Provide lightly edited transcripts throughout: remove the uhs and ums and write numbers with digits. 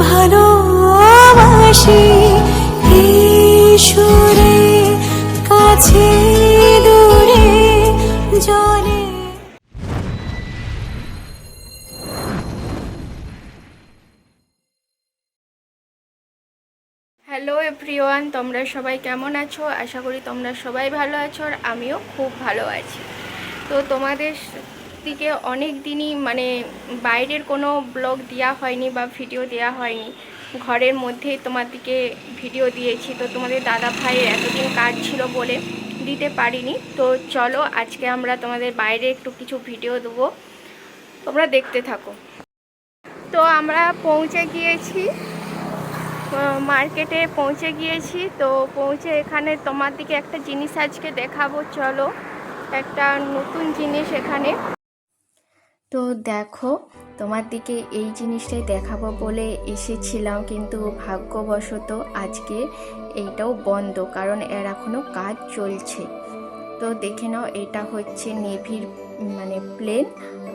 ভালোবাসি সুরে কাছে দূরে জলে। হ্যালো এভরিওয়ান, তোমরা সবাই কেমন আছো? আশা করি তোমরা সবাই ভালো আছো আর আমিও খুব ভালো আছি। তো তোমাদের দিকে অনেক দিনই বাইরের কোনো ব্লগ দেওয়া হয়নি বা ভিডিও দেওয়া হয়নি, ঘরের মধ্যেই তোমাদেরকে ভিডিও দিয়েছি। তো তোমাদের দাদা ভাইয়ের এতদিন কাজ ছিল বলে দিতে পারিনি। তো চলো আজকে আমরা তোমাদের বাইরে একটু কিছু ভিডিও দেবো, তোমরা দেখতে থাকো। তো আমরা পৌঁছে গিয়েছি, মার্কেটে পৌঁছে গিয়েছি। তো পৌঁছে এখানে তোমার দিকে একটা জিনিস আজকে দেখাবো, চলো। একটা নতুন জিনিস এখানে। তো দেখো, তোমার দিকে এই জিনিসটাই দেখাবো বলে এসেছিলাম, কিন্তু ভাগ্যবশত আজকে এইটাও বন্ধ, কারণ এর এখনও কাজ চলছে। তো দেখে নাও, এটা হচ্ছে নেভির প্লেন,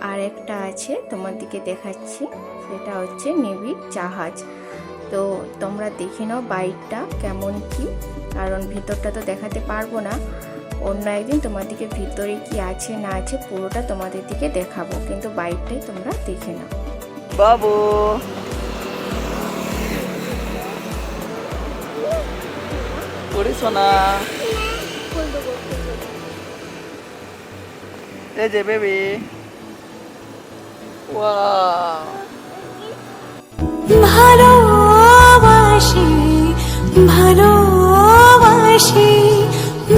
আর একটা আছে তোমার দিকে দেখাচ্ছি, সেটা হচ্ছে নেভির জাহাজ। তো তোমরা দেখে নাও বাইকটা কেমন কি, কারণ ভিতরটা তো দেখাতে পারবো না, অন্য একদিন তোমাদেরকে ভিতরে কি আছে না আছে পুরোটা তোমাদের দিকে দেখাবো, কিন্তু বাইকটাই তোমরা দেখে নাও। বাবু সোনা, এই যে বেবি, ভালোবাসি ভালোবাসি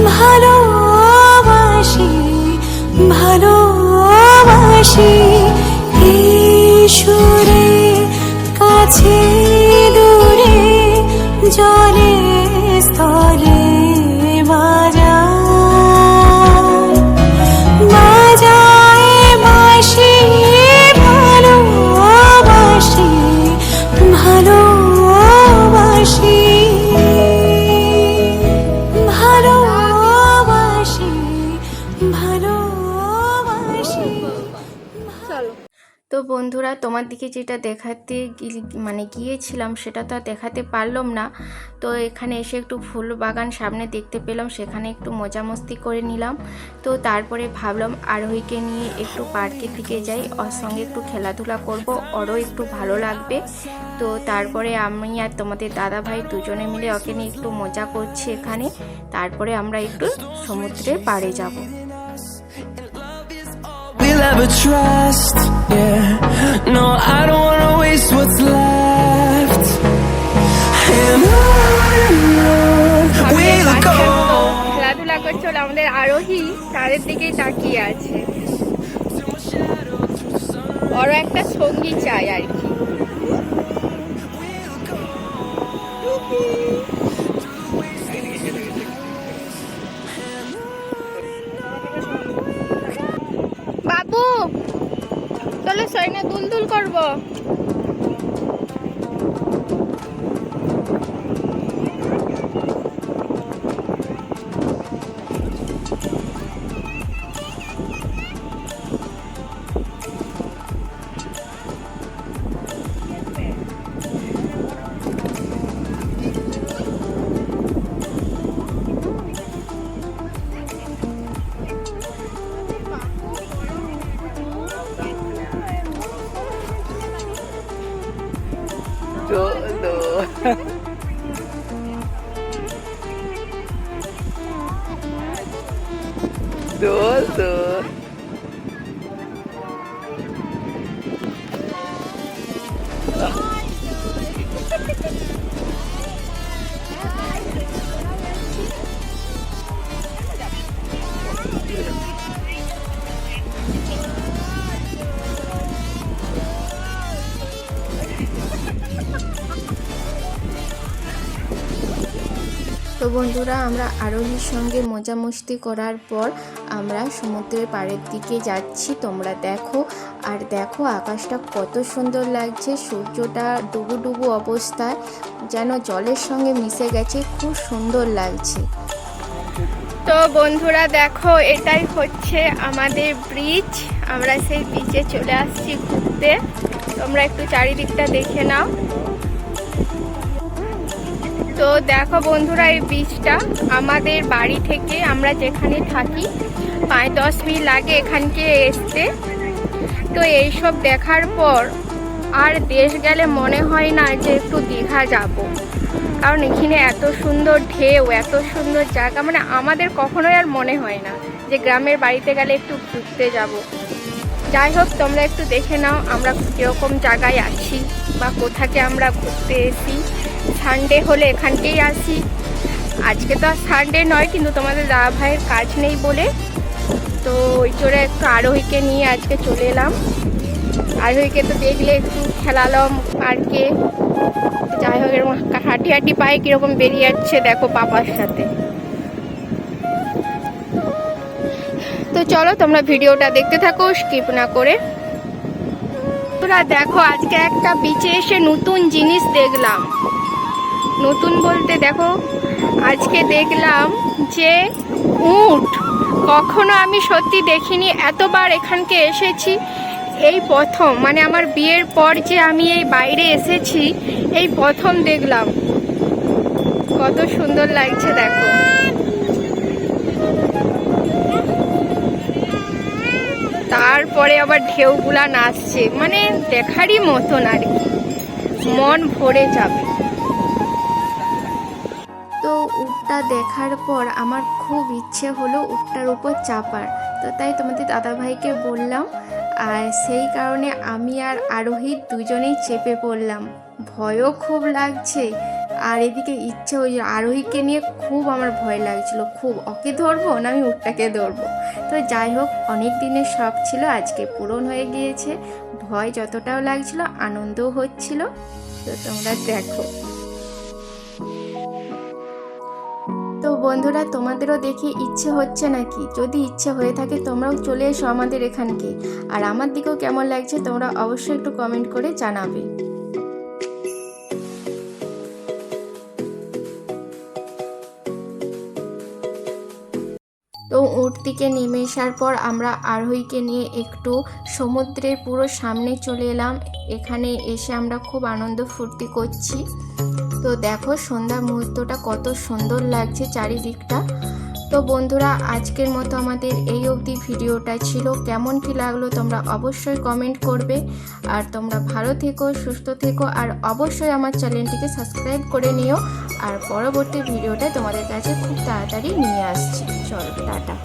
ভালোবাসি ভালোবাসি সুরে কাছে দূরে জলে স্থলে বাজায় বাঁশি ভালোবাসি ভালোবাসি ভালোবাসি ভালোবাসি। চলো। তো বন্ধুরা, তোমার দিকে যেটা দেখাতে গিয়েছিলাম সেটা তো আর দেখাতে পারলাম না। তো এখানে এসে একটু ফুল বাগান সামনে দেখতে পেলাম, সেখানে একটু মজা মস্তি করে নিলাম। তো তারপরে ভাবলাম আরোহীকে নিয়ে একটু পার্কের দিকে যাই, ওর সঙ্গে একটু খেলাধুলা করব, ওরও একটু ভালো লাগবে। তো তারপরে আমি আর তোমাদের দাদা ভাই দুজনে মিলে ওকে নিয়ে একটু মজা করছি এখানে। তারপরে আমরা একটু সমুদ্রের পাড়ে যাব। We'll ever trust, yeah. No, I don't wanna waste what's left. And on we'll go. খেলাধুলা করছিল আমাদের আরোহী, তাদের দিকেই তাকিয়ে আছে, ওরও একটা সঙ্গী চাই আর কি। বাবু চলো সৈন্য দুলদুল করবো। দোল তো বন্ধুরা, আমরা আরোহীর সঙ্গে মজা মস্তি করার পর আমরা সমুদ্রের পাড়ের দিকে যাচ্ছি। তোমরা দেখো, আর দেখো আকাশটা কত সুন্দর লাগছে, সূর্যটা ডুবু ডুবু অবস্থায় যেন জলের সঙ্গে মিশে গেছে, খুব সুন্দর লাগছে। তো বন্ধুরা দেখো, এটাই হচ্ছে আমাদের ব্রিজ, আমরা সেই বিচে চলে আসছি ঘুরতে। তোমরা একটু চারিদিকটা দেখে নাও। তো দেখো বন্ধুরা, এই বীজটা আমাদের বাড়ি থেকে, আমরা যেখানে থাকি 5-10 মিনিট লাগে এখানকে আসতে। তো এইসব দেখার পর আর দেশ গেলে মনে হয় না যে একটু দীঘা যাব, কারণ এখানে এত সুন্দর ঢেউ, এত সুন্দর জায়গা, মানে আমাদের কখনোই আর মনে হয় না যে গ্রামের বাড়িতে গেলে একটু ঘুরতে যাব। যাই হোক, তোমরা একটু দেখে নাও আমরা কীরকম জায়গায় আছি বা কোথাকে আমরা ঘুরতে এসি। সানডে হলে এখানকেই আসি। আজকে তো আর সানডে নয়, কিন্তু তোমাদের দাদা ভাইয়ের কাজ নেই বলে তো ওই জোরে একটু আরোহীকে নিয়ে আজকে চলে এলাম। আরোহীকে তো দেখলে একটু খেলালাম পার্কে। যাই হোক, এরকম হাঁটি হাঁটি পায়ে কীরকম বেরিয়ে যাচ্ছে দেখো পাপার সাথে। তো চলো তোমরা ভিডিওটা দেখতে থাকো স্কিপ না করে। তোরা দেখো, আজকে একটা বিচে এসে নতুন জিনিস দেখলাম। নতুন বলতে দেখো, আজকে দেখলাম যে উট। কখনো আমি সত্যি দেখিনি, এতবার এখানকে এসেছি, এই প্রথম, মানে আমার বিয়ের পর যে আমি এই বাইরে এসেছি এই প্রথম দেখলাম। কত সুন্দর লাগছে দেখো। তারপরে আবার ঢেউগুলা নাচছে, মানে দেখারই মতন আর কি, মন ভরে যাবে। তো উটটা দেখার পর আমার খুব ইচ্ছে হলো উটটার উপর চাপার। তো তাই তোমাদের দাদাভাইকে বললাম, আর সেই কারণে আমি আর আরোহী দুজনেই চেপে পড়লাম। ভয়ও খুব লাগছে, আর এদিকে ইচ্ছে ওই আরোহীকে নিয়ে খুব আমার ভয় লাগছিল, খুব ওকে ধরবো না আমি উটটাকে ধরবো। তো যাই হোক, অনেক দিনের শখ ছিল, আজকে পূরণ হয়ে গিয়েছে। ভয় যতটাও লাগছিল, আনন্দও হচ্ছিল। তো তোমরা দেখো। তো বন্ধুরা, তোমাদেরও দেখে ইচ্ছে হচ্ছে নাকি? যদি ইচ্ছে হয়ে থাকে তোমরাও চলে এসো আমাদের এখানকে। আর আমার দিকেও কেমন লাগছে তোমরা অবশ্যই একটু কমেন্ট করে জানাবে। তো উট থেকে নেমে আসার পর আমরা আরোহীকে নিয়ে একটু সমুদ্রের পুরো সামনে চলে এলাম। এখানে এসে আমরা খুব আনন্দ ফুর্তি করছি। তো দেখো সন্ধ্যা মুহূর্তটা কত সুন্দর লাগছে চারিদিকটা। তো বন্ধুরা, আজকের মতো আমাদের এই অবধি ভিডিওটা ছিল। কেমন কি লাগলো তোমরা অবশ্যই কমেন্ট করবে। আর তোমরা ভালো থেকো, সুস্থ থেকো, আর অবশ্যই আমার চ্যানেলটিকে সাবস্ক্রাইব করে নিও। আর পরবর্তী ভিডিওটা তোমাদের কাছে খুব তাড়াতাড়ি নিয়ে আসছি। চলো, টাটা।